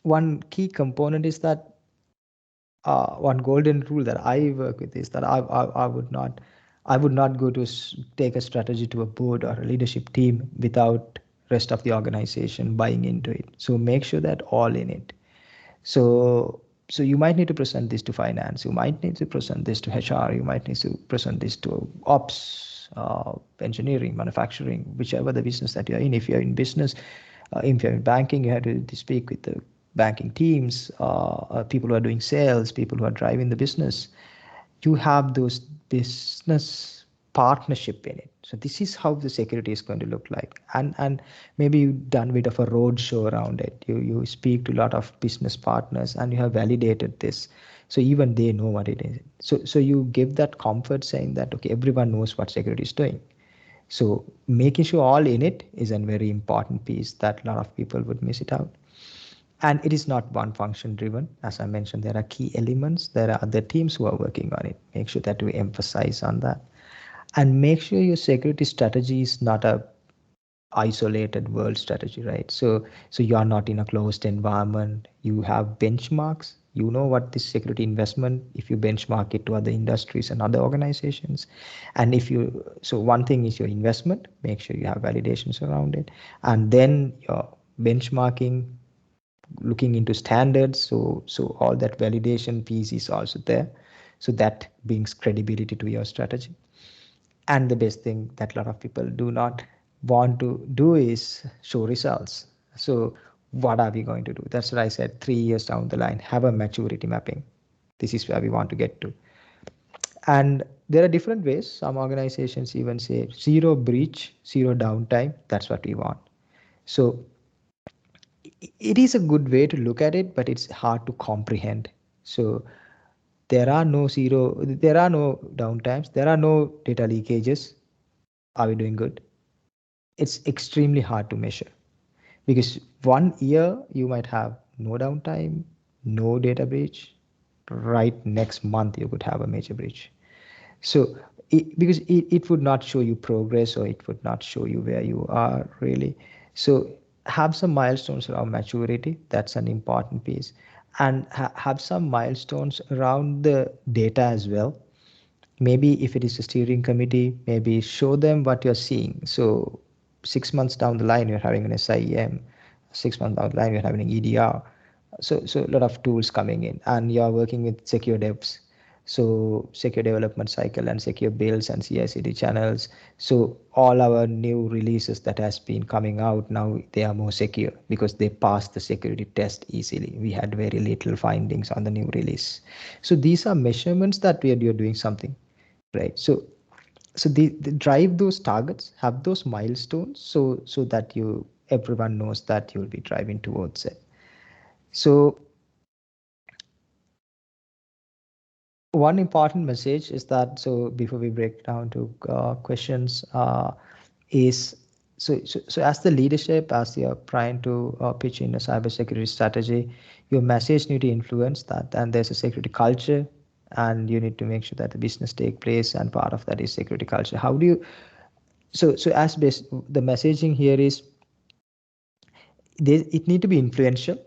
one key component is that one golden rule that I work with is that I would not go to take a strategy to a board or a leadership team without rest of the organization buying into it. So make sure that all in it. So you might need to present this to finance, you might need to present this to HR, you might need to present this to ops, engineering, manufacturing, whichever the business that you're in. If you're in business, if you're in banking, you have to speak with the banking teams, people who are doing sales, people who are driving the business. You have those business partnership in it. So this is how the security is going to look like. And maybe you've done a bit of a road show around it. You speak to a lot of business partners and you have validated this. So even they know what it is. So you give that comfort saying that, okay, everyone knows what security is doing. So making sure all in it is a very important piece that a lot of people would miss it out. And it is not one function driven. As I mentioned, there are key elements. There are other teams who are working on it. Make sure that we emphasize on that. and make sure your security strategy is not a isolated world strategy, right? So you are not in a closed environment. You have benchmarks. You know what this security investment, if you benchmark it to other industries and other organizations. And if you, so one thing is your investment, make sure you have validations around it. And then your benchmarking, looking into standards. So all that validation piece is also there. So that brings credibility to your strategy. And the best thing that a lot of people do not want to do is show results. So what are we going to do? That's what I said, 3 years down the line, have a maturity mapping. This is where we want to get to. And there are different ways. Some organizations even say zero breach, zero downtime. That's what we want. So it is a good way to look at it, but it's hard to comprehend. So there are no downtimes, there are no data leakages. Are we doing good? It's extremely hard to measure, because 1 year you might have no downtime, no data breach. Right next month you could have a major breach. So because it would not show you progress, or it would not show you where you are really. So have some milestones around maturity. That's an important piece. And have some milestones around the data as well. Maybe if it is a steering committee, maybe show them what you're seeing. So 6 months down the line, you're having an SIEM. 6 months down the line, you're having an EDR. So a lot of tools coming in, and you're working with secure devs. So secure development cycle and secure builds and CI/CD channels. So all our new releases that has been coming out now, they are more secure because they passed the security test easily. We had very little findings on the new release. So these are measurements that you're doing something, right? So the drive those targets, have those milestones, so that you everyone knows that you'll be driving towards it. So one important message is that, so before we break down to questions, is so as the leadership, as you're trying to pitch in a cybersecurity strategy, your message need to influence that, and there's a security culture, and you need to make sure that the business take place, and part of that is security culture. How do you, so as best the messaging here is, it need to be influential,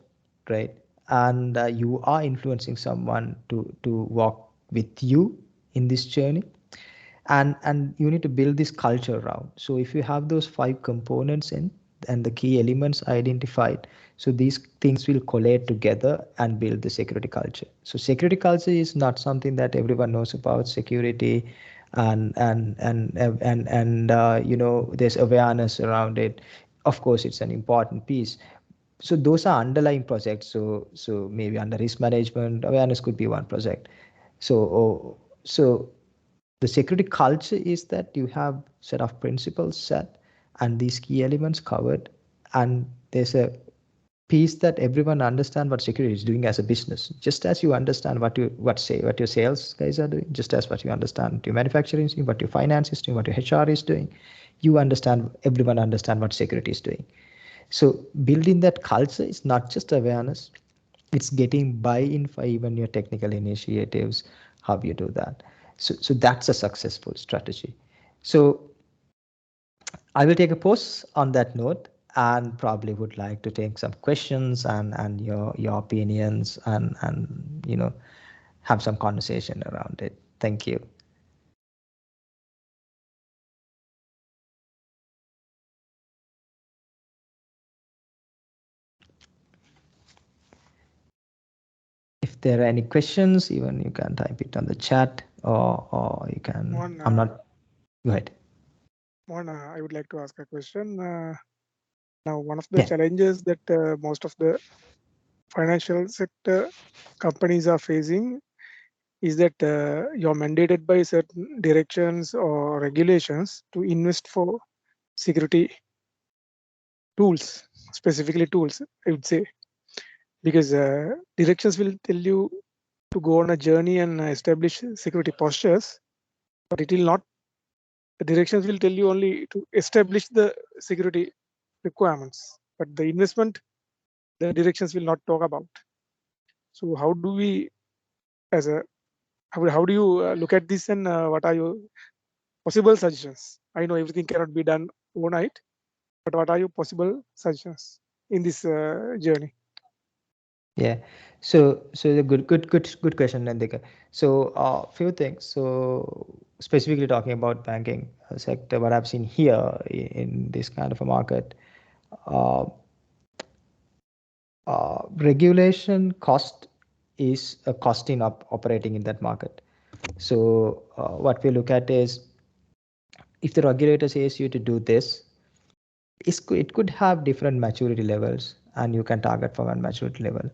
right? And you are influencing someone to walk with you in this journey, and you need to build this culture around. So if you have those 5 components in, and the key elements identified, so these things will collate together and build the security culture. So security culture is not something that everyone knows about. Security, and there's awareness around it. Of course, it's an important piece. So those are underlying projects. So maybe under risk management, awareness could be one project. So the security culture is that you have set of principles set, and these key elements covered, and there's a piece that everyone understand what security is doing as a business, just as you understand what your sales guys are doing, just as what you understand your manufacturing is doing, what your finance is doing, what your HR is doing. Everyone understand what security is doing. So building that culture is not just awareness, it's getting buy-in for even your technical initiatives, how you do that. So that's a successful strategy. So I will take a pause on that note, and probably would like to take some questions and your opinions, and have some conversation around it. Thank you. If there are any questions, even you can type it on the chat, or you can. Mohan, I'm not. Go ahead. Mohan, I would like to ask a question. Now, one of the Yeah. challenges that most of the financial sector companies are facing is that you're mandated by certain directions or regulations to invest for security tools, specifically tools, I would say, because directions will tell you to go on a journey and establish security postures, but it will not. The directions will tell you only to establish the security requirements, but the investment, the directions will not talk about. So how do we, as a, how do you look at this, and what are your possible suggestions? I know everything cannot be done overnight, but what are your possible suggestions in this journey? Yeah. So the good question, Nandika. So few things. So specifically talking about banking sector, what I've seen here in this kind of a market, uh, regulation cost is a cost in operating in that market. So what we look at is if the regulator says you to do this, it could have different maturity levels and you can target for one maturity level.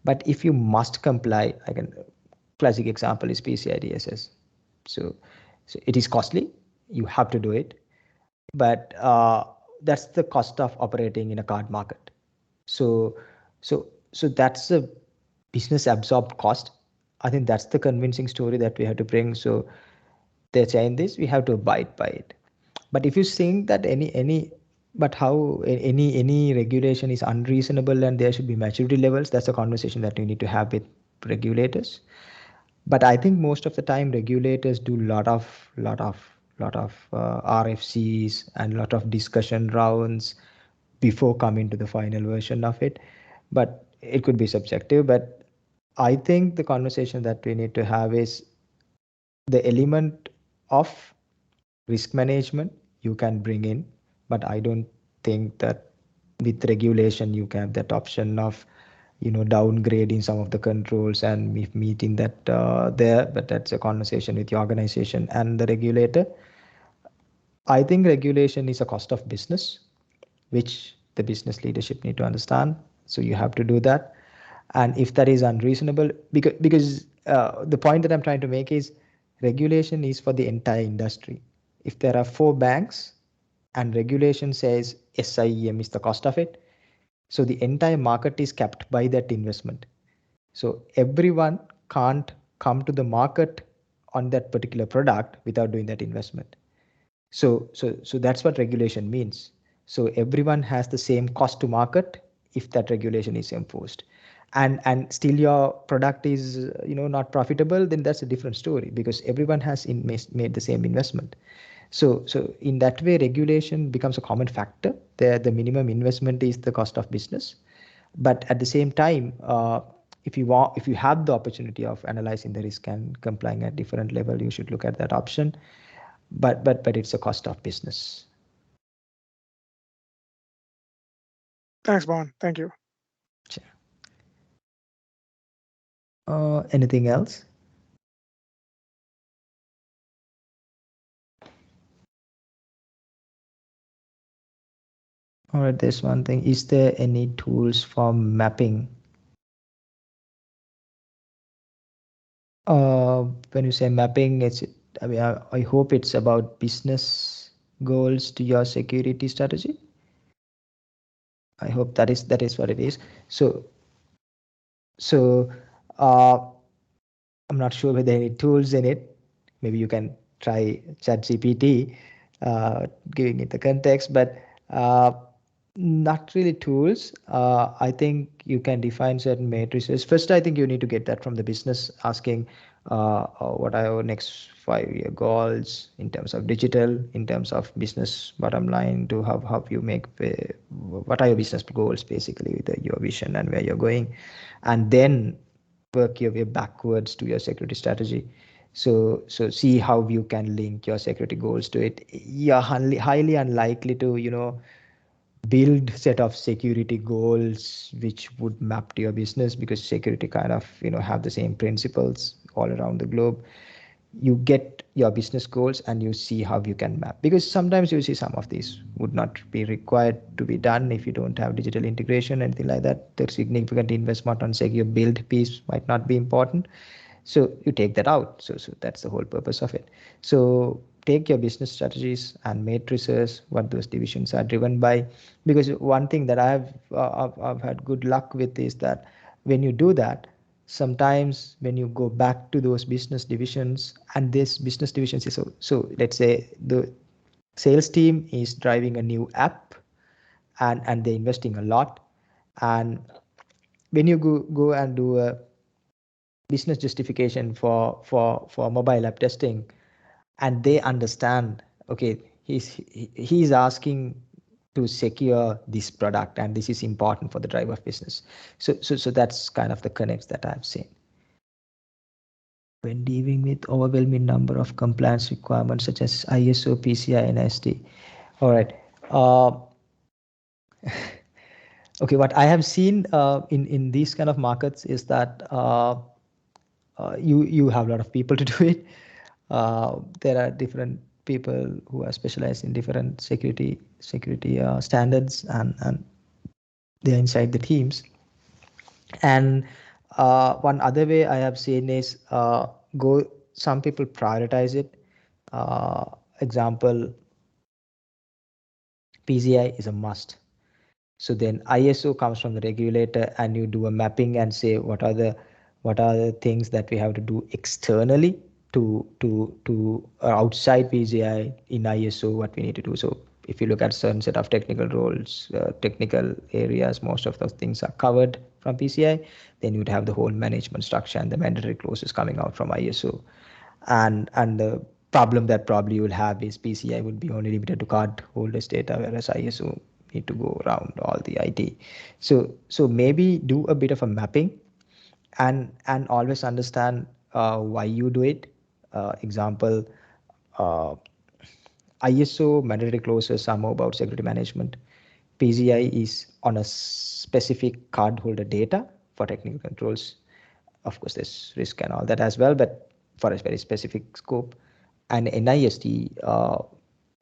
But if you must comply, I can classic example is PCI DSS. So, so it is costly. You have to do it, but that's the cost of operating in a card market. So, so that's a business absorbed cost. I think that's the convincing story that we have to bring. So they're saying this, we have to abide by it. But if you think that but how any regulation is unreasonable and there should be maturity levels, that's a conversation that we need to have with regulators. But I think most of the time regulators do lot of RFCs and lot of discussion rounds before coming to the final version of it. But it could be subjective. But I think the conversation that we need to have is the element of risk management you can bring in, but I don't think that with regulation you can have that option of downgrading some of the controls and meeting that there. But that's a conversation with the organization and the regulator. I think regulation is a cost of business, which the business leadership need to understand. So you have to do that. And if that is unreasonable, because the point that I'm trying to make is regulation is for the entire industry. If there are four banks and regulation says SIEM is the cost of it, so the entire market is capped by that investment. So everyone can't come to the market on that particular product without doing that investment. So that's what regulation means. So everyone has the same cost to market if that regulation is enforced. And still your product is not profitable, then that's a different story because everyone has made the same investment. So in that way, regulation becomes a common factor. The minimum investment is the cost of business. But at the same time, if you have the opportunity of analyzing the risk and complying at different level, you should look at that option. But it's a cost of business. Thanks, Mohan. Thank you. Sure. Anything else? All right, there's one thing. Is there any tools for mapping? When you say mapping, I mean, I hope it's about business goals to your security strategy. I hope that is what it is. So uh, I'm not sure whether any tools in it. Maybe you can try ChatGPT, giving it the context, but uh, not really tools. I think you can define certain matrices. First, I think you need to get that from the business, asking what are your next 5-year goals in terms of digital, in terms of business bottom line, to how you make what are your business goals basically, with your vision and where you're going, and then work your way backwards to your security strategy. So see how you can link your security goals to it. You're highly unlikely to build set of security goals which would map to your business, because security kind of have the same principles all around the globe. You get your business goals and you see how you can map, because sometimes you see some of these would not be required to be done if you don't have digital integration, anything like that. The significant investment on secure build piece might not be important, so you take that out. So that's the whole purpose of it. So take your business strategies and matrices, what those divisions are driven by, because one thing that I've had good luck with is that when you do that, sometimes when you go back to those business divisions, and this business divisions is so let's say the sales team is driving a new app, and they're investing a lot, and when you go and do a business justification for mobile app testing, and they understand, okay, he's asking to secure this product, and this is important for the driver of business. So that's kind of the connects that I've seen. When dealing with overwhelming number of compliance requirements such as ISO, PCI, and NIST. All right. Okay, what I have seen in these kind of markets is that you have a lot of people to do it. There are different people who are specialized in different security standards, and they're inside the teams. And one other way I have seen is go. Some people prioritize it. Example, PCI is a must. So then ISO comes from the regulator, and you do a mapping and say what are the things that we have to do externally to outside PCI in ISO, what we need to do. So if you look at certain set of technical roles, technical areas, most of those things are covered from PCI. Then you'd have the whole management structure and the mandatory clauses coming out from ISO. And the problem that probably you will have is PCI would be only limited to card holders data, whereas ISO need to go around all the IT. So maybe do a bit of a mapping, and always understand why you do it. Example, uh, ISO mandatory clauses are more about security management. PCI is on a specific cardholder data for technical controls. Of course, there's risk and all that as well, but for a very specific scope. And NIST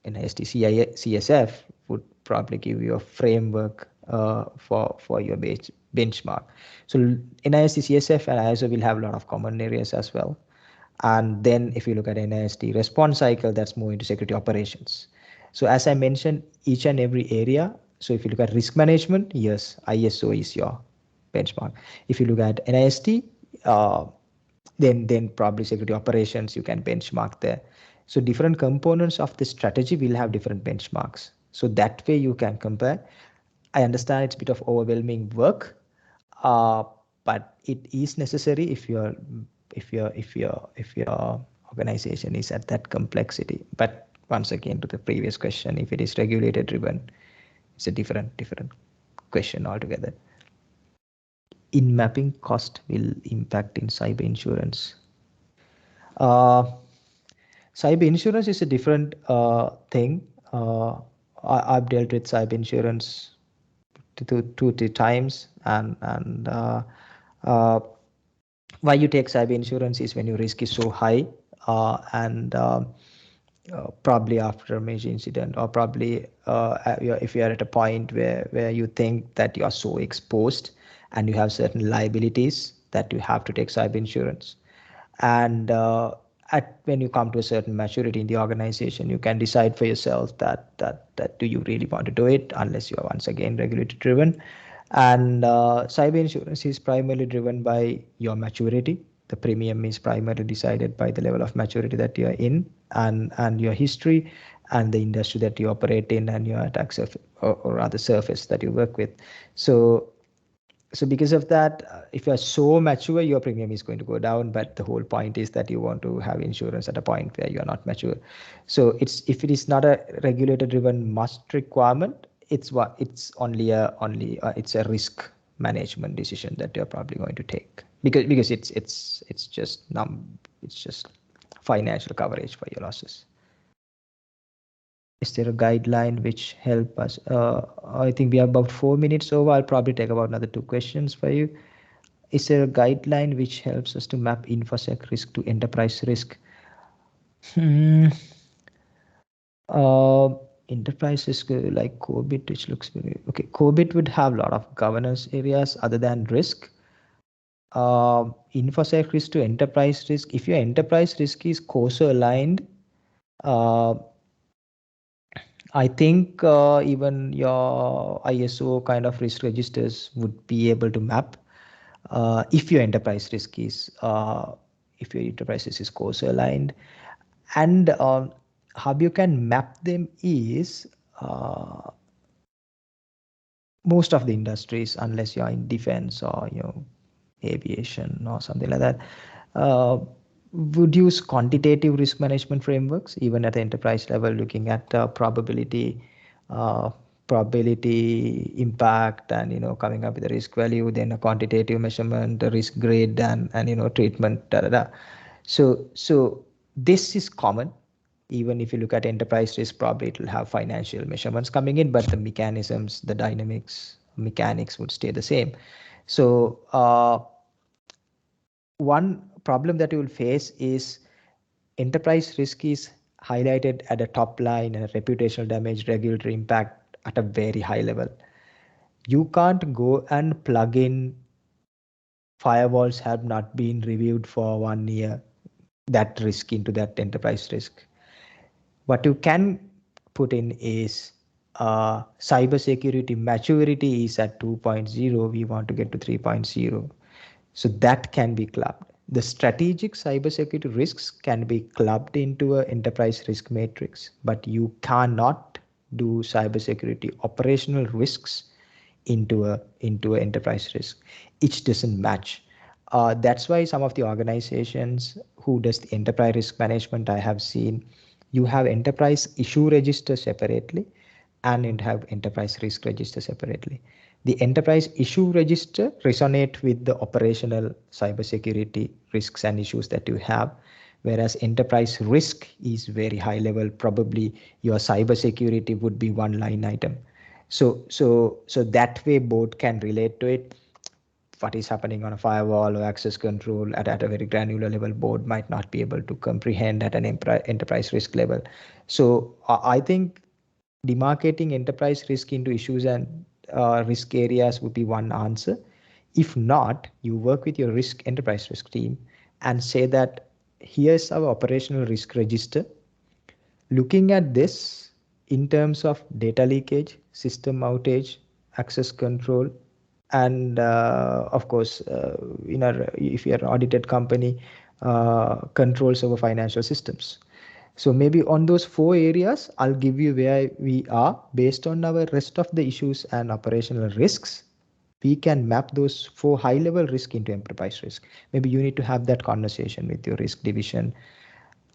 CSF would probably give you a framework for your benchmark. So NIST CSF and ISO will have a lot of common areas as well. And then if you look at NIST response cycle, that's more into security operations. So as I mentioned, each and every area. So if you look at risk management, yes, ISO is your benchmark. If you look at NIST, uh, then probably security operations you can benchmark there. So different components of the strategy will have different benchmarks. So that way you can compare. I understand it's a bit of overwhelming work, uh, but it is necessary if your organization is at that complexity. But once again, to the previous question, if it is regulated driven, it's a different question altogether. In mapping, cost will impact in cyber insurance. Uh, Cyber insurance is a different thing. I've dealt with cyber insurance two times, and uh, why you take cyber insurance is when your risk is so high, and probably after a major incident, or probably if you are at a point where you think that you are so exposed and you have certain liabilities that you have to take cyber insurance. And when you come to a certain maturity in the organization, you can decide for yourself that do you really want to do it, unless you are once again regulatory driven. And cyber insurance is primarily driven by your maturity. The premium is primarily decided by the level of maturity that you are in, and your history, and the industry that you operate in, and your attack surface, or rather surface that you work with. So because of that, if you are so mature, your premium is going to go down. But the whole point is that you want to have insurance at a point where you are not mature. So if it is not a regulator driven must requirement, it's it's a risk management decision that you're probably going to take, because it's just financial coverage for your losses. Is there a guideline which help us? I think we have about 4 minutes over. I'll probably take about another 2 questions for you. Is there a guideline which helps us to map infosec risk to enterprise risk? Hmm. Uh, Enterprise risk like COBIT, which looks very okay. COBIT would have a lot of governance areas other than risk. Infosec risk to enterprise risk. If your enterprise risk is COSO aligned, uh, I think even your ISO kind of risk registers would be able to map if your enterprise risk is COSO aligned. And how you can map them is most of the industries, unless you're in defense or aviation or something like that, uh, would use quantitative risk management frameworks, even at the enterprise level, looking at uh, probability impact, and coming up with a risk value, then a quantitative measurement, a risk grade, and treatment. Da, da, da. So this is common. Even if you look at enterprise risk, probably it will have financial measurements coming in, but the mechanisms, the dynamics, mechanics would stay the same. So one problem that you will face is enterprise risk is highlighted at a top line and reputational damage, regulatory impact at a very high level. You can't go and plug in firewalls have not been reviewed for 1 year, that risk into that enterprise risk. What you can put in is cybersecurity maturity is at 2.0. We want to get to 3.0. So that can be clubbed. The strategic cybersecurity risks can be clubbed into an enterprise risk matrix, but you cannot do cybersecurity operational risks into a enterprise risk. It doesn't match. That's why some of the organizations who does the enterprise risk management, I have seen, you have enterprise issue register separately and you have enterprise risk register separately. The enterprise issue register resonate with the operational cybersecurity risks and issues that you have, whereas enterprise risk is very high level. Probably your cybersecurity would be one line item. So that way both can relate to it. What is happening on a firewall or access control at a very granular level, board might not be able to comprehend at an enterprise risk level. So I think demarcating enterprise risk into issues and risk areas would be one answer. If not, you work with your enterprise risk team and say that here's our operational risk register. Looking at this in terms of data leakage, system outage, access control, and of course, if you're an audited company, controls over financial systems. So maybe on those 4 areas, I'll give you where we are based on our rest of the issues and operational risks. We can map those 4 high-level risk into enterprise risk. Maybe you need to have that conversation with your risk division.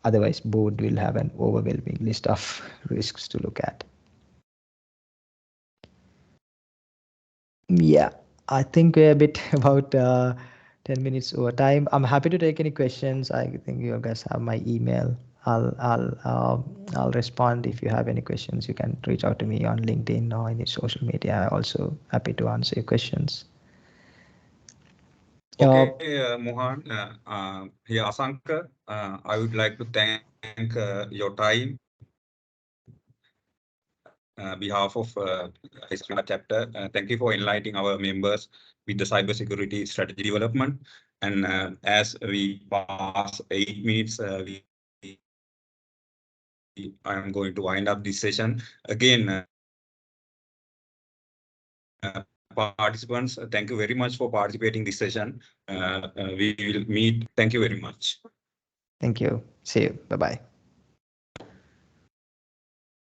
Otherwise, board will have an overwhelming list of risks to look at. Yeah, I think we're a bit about 10 minutes over time. I'm happy to take any questions. I think you guys have my email. I'll respond if you have any questions. You can reach out to me on LinkedIn or any social media. I'm also happy to answer your questions. Okay, Mohan, here Asanka, I would like to thank your time behalf of Iceland chapter. Thank you for enlightening our members with the cybersecurity strategy development. And as we pass 8 minutes, I am going to wind up this session. Again, participants, thank you very much for participating this session. We will meet. Thank you very much. Thank you. See you. Bye-bye.